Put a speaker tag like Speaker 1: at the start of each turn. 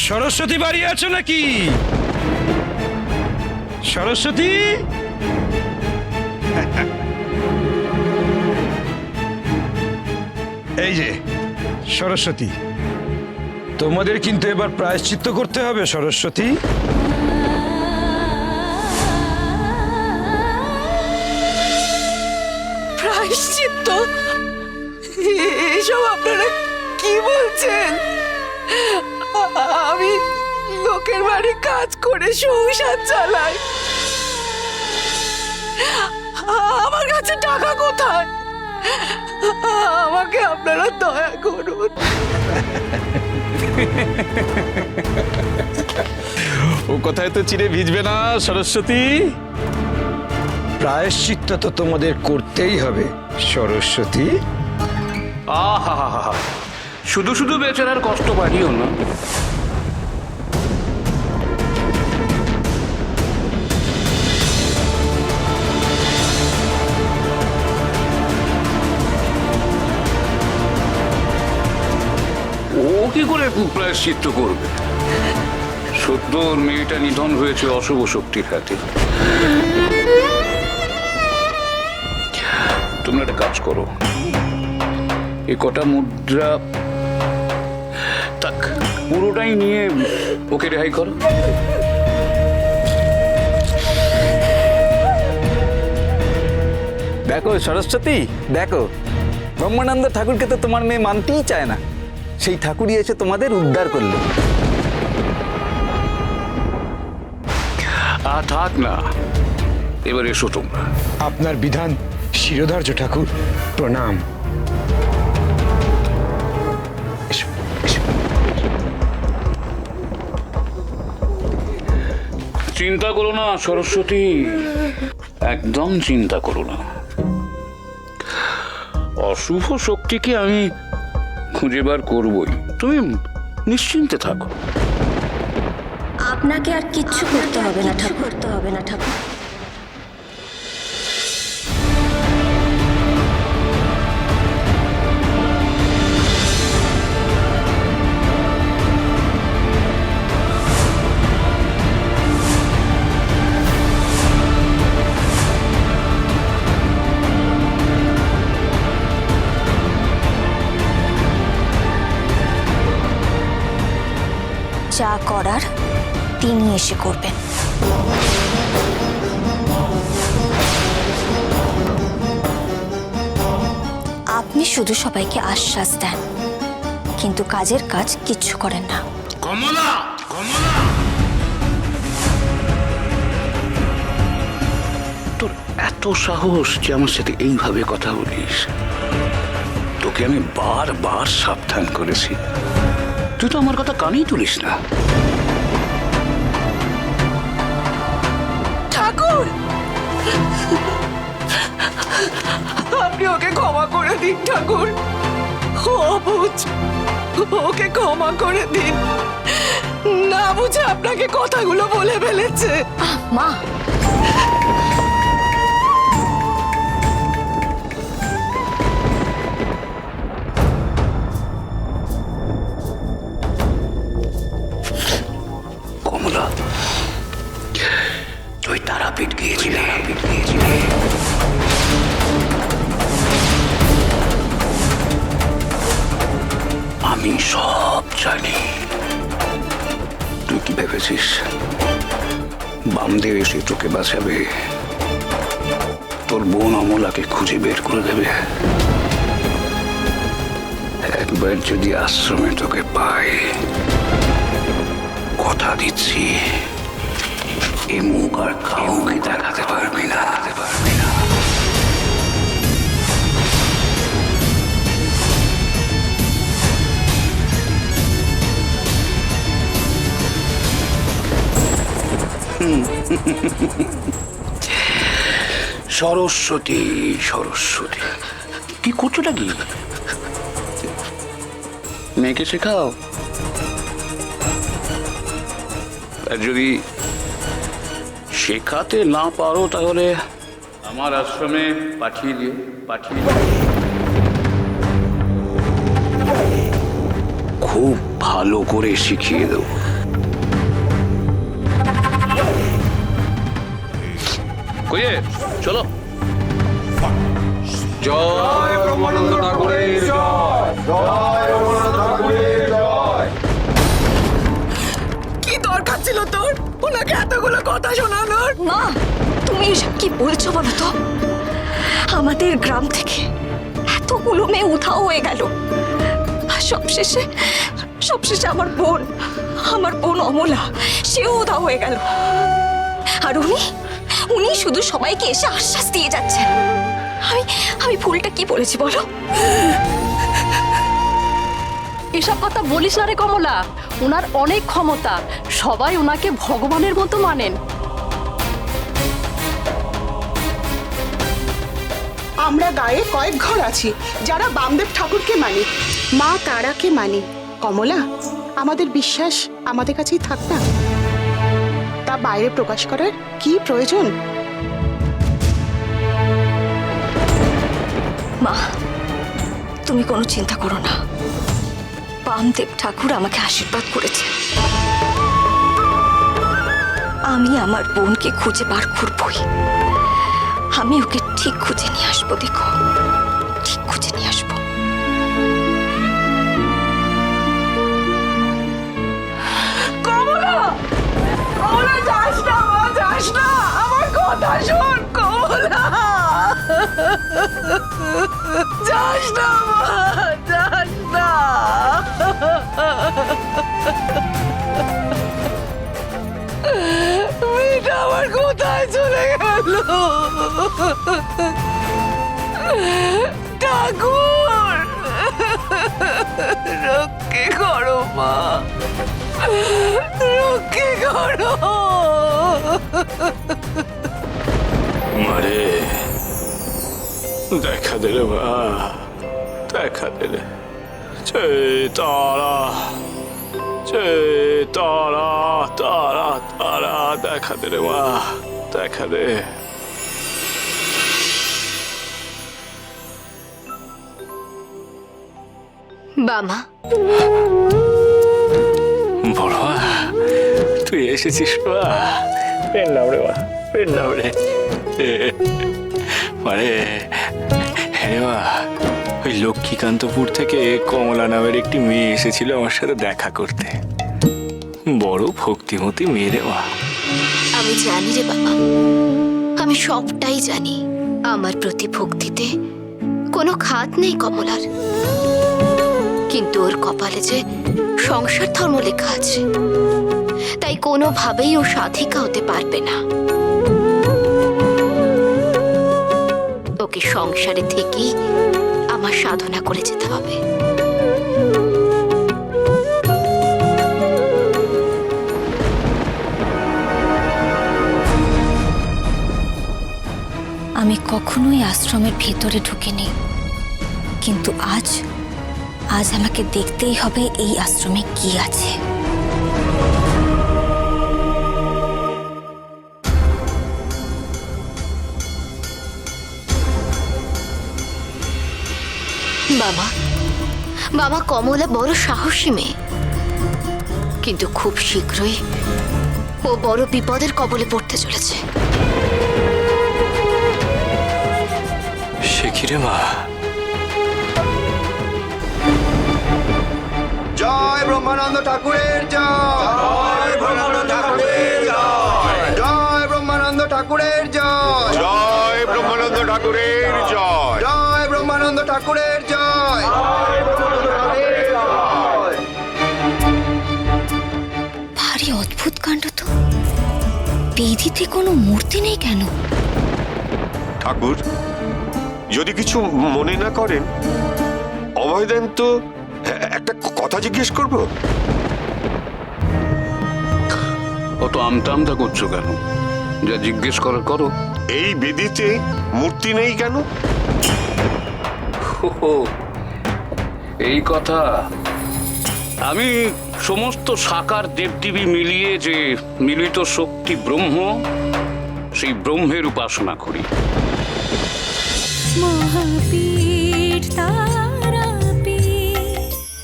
Speaker 1: সরস্বতী বাড়ি আছো নাকি? সরস্বতী, এই যে সরস্বতী, তোমাদের কিন্তু এবার প্রায়শ্চিত্ত করতে হবে। সরস্বতী,
Speaker 2: প্রায়শ্চিত্ত? এসব আপনারা কি বলছেন? আমি লোকের বাড়ি কাজ করে সংসার চালাই, আমার কাছে টাকা কোথায়? আমাকে আপনারা দয়া করুন।
Speaker 3: ও কথায় তো চিড়ে ভিজবে না সরস্বতী।
Speaker 1: প্রায়শ্চিত্ত তো তোমাদের করতেই হবে সরস্বতী।
Speaker 4: আহা, শুধু শুধু বেচারার কষ্ট বাড়িও না। ও কি করে প্রায়শ্চিত্ত করবে? সদ্য ওর মেয়েটা নিধন হয়েছে অশুভ শক্তির হাতে। তোমরা একটা কাজ করো, এ কটা মুদ্রা থাক, পুরোটাই নিয়ে ওকে রেহাই করো।
Speaker 3: দেখো সরস্বতী, দেখো ব্রহ্মানন্দ ঠাকুরকে তো তোমার মেয়ে মানতেই চায় না, সেই ঠাকুরই এসে তোমাদের উদ্ধার করলো।
Speaker 4: আর থাক না, এবার এসো তোমরা।
Speaker 1: আপনার বিধান শিরোধার্য ঠাকুর, প্রণাম। এসো, এসো।
Speaker 4: চিন্তা করো না সরস্বতী, একদম চিন্তা করো না। অশুভ শক্তিকে আমি খুঁজে বার করবই, তুমি নিশ্চিন্তে থাকো।
Speaker 5: আপনাকে আর কিচ্ছু করতে হবে না ঠাকুর। যা করার তিনি এসে করবেন। আপনি শুধু সবাইকে আশ্বাস দেন, কিন্তু কাজের কাজ কিচ্ছু করেন না।
Speaker 4: কমলা, কমলা, তোর এত সাহস যে আমার সাথে এইভাবে কথা বলিস? তোকে আমি বারবার সাবধান করেছি, তুই তো আমার কথা কানেই তুলিস না।
Speaker 2: ঠাকুর, আপনি ওকে ক্ষমা করে দিন ঠাকুর। অবুঝ, ওকে ক্ষমা করে দিন। না বুঝে আপনাকে কথাগুলো বলে ফেলেছে।
Speaker 5: মা,
Speaker 4: কমলা, তুই তারাপীঠ গিয়েছিলে। আমি সব জানি। তুই কি ভেবেছিস বামদেব এসে তোকে বাঁচাবে, তোর বোন অমলাকে খুঁজে বের করে দেবে? একবার যদি আশ্রমে তোকে পাই, কথা দিচ্ছি এ মুখ আর কাউকে দেখাতে পারবি না। সরস্বতী, সরস্বতী, কি করছোটা কি? মেয়েকে শেখাও। আর যদি শেখাতে না পারো তাহলে আমার আশ্রমে পাঠিয়ে দিও। খুব ভালো করে শিখিয়ে দেবো। বুঝে চলো। জয় ব্রহ্মানন্দ ঠাকুরের জয়, জয় ব্রহ্মানন্দ ঠাকুরের জয়।
Speaker 2: কি দরকার ছিল তোর ওনাকে এতগুলো কথা শোনানোর?
Speaker 5: মা, তুমি এসব কি বলছো বলো তো? আমাদের গ্রাম থেকে এতগুলো মেয়ে উধাও হয়ে গেল, আর সবশেষে আমার বোন অমলা, সেও উধাও হয়ে গেল। আর উনি শুধু সবাইকে এসে আশ্বাস দিয়ে যাচ্ছেন। আমি ভুলটা কি বলেছি বলো?
Speaker 6: এসব কথা বলিস না রে কমলা, ওনার অনেক ক্ষমতা, সবাই ওনাকে ভগবানের মতো মানেন।
Speaker 7: আমরা গায়ে কয়েক ঘর আছি যারা বামদেব ঠাকুরকে মানি, মা তারাকে মানি। কমলা, আমাদের বিশ্বাস আমাদের কাছেই থাক না, তা বাইরে প্রকাশ করার কি প্রয়োজন?
Speaker 5: মা, তুমি কোনো চিন্তা করো না, বামদেব ঠাকুর আমাকে আশীর্বাদ করেছে। আমি আমার বোনকে খুঁজে বার করবই। আমি ওকে ঠিক খুঁজে নিয়ে আসবো, দেখো, ঠিক খুঁজে নিয়ে আসবো।
Speaker 2: কমলা, কমলা যাস না মা, যাস না, আমার কথা শোন কমলা। যাস না মা, যাস না। মেয়েটা আমার কোথায় চলে গেল? ঠাকুর, রক্ষে করো মা, রক্ষে করো।
Speaker 8: মারে দেখা দিলে মা, দেখা দিলে। জয় তারা, জয় তারা, তারা তারা, দেখা দিলে মা, দেখা দে।
Speaker 5: বামা,
Speaker 8: বড় মা, তুই এসেছিস মা, পেন নাম রে মা, পেন নাম রে। মানে হ্যাঁ মা, ওই লক্ষ্মীকান্তপুর থেকে কমলা নামের একটি মেয়ে এসেছিল আমার সাথে দেখা করতে। বড় ভক্তিমতী মেয়ে রে মা।
Speaker 5: আমি জানি রে বাবা, আমি সবটাই জানি। আমার প্রতি ভক্তিতে কোনো খাত নেই কমলার, কিন্তু ওর কপালে যে সংসার ধর্ম লেখা আছে, তাই কোনোভাবেই ও সাধিকা হতে পারবে না। ওকে সংসারে থেকেই আমার সাধনা করে যেতে হবে। আমি কখনোই আশ্রমের ভেতরে ঢুকিনি, কিন্তু আজ আমাকে দেখতেই হবে এই আশ্রমে কি আছে। বাবা, কমলা বড় সাহসী মেয়ে, কিন্তু খুব শীঘ্রই ও বড় বিপদের কবলে পড়তে চলেছে।
Speaker 8: সে কি রে মা?
Speaker 9: জয় ব্রহ্মানন্দ ঠাকুরের জয়, জয় ব্রহ্মানন্দ ঠাকুরের জয়, জয় ব্রহ্মানন্দ ঠাকুরের জয়, জয় ব্রহ্মানন্দ ঠাকুরের জয়, জয় ব্রহ্মানন্দ ঠাকুরের জয়, জয় ব্রহ্মানন্দ ঠাকুরের জয়।
Speaker 5: ভারী অদ্ভুত কাণ্ড তো, বেদিতে কোনো মূর্তি নেই কেন?
Speaker 10: ঠাকুর, যদি কিছু মনে না করেন, অভয় দেন তো একটা কথা জিজ্ঞেস করব।
Speaker 4: অত আমতা আমতা করছো কেন? যা জিজ্ঞেস করার করো।
Speaker 10: এই বেদিতে মূর্তি নেই কেন?
Speaker 4: এই কথা, আমি সমস্ত সাকার দেবদেবী মিলিয়ে যে মিলিত শক্তি ব্রহ্ম, সেই ব্রহ্মের উপাসনা করি।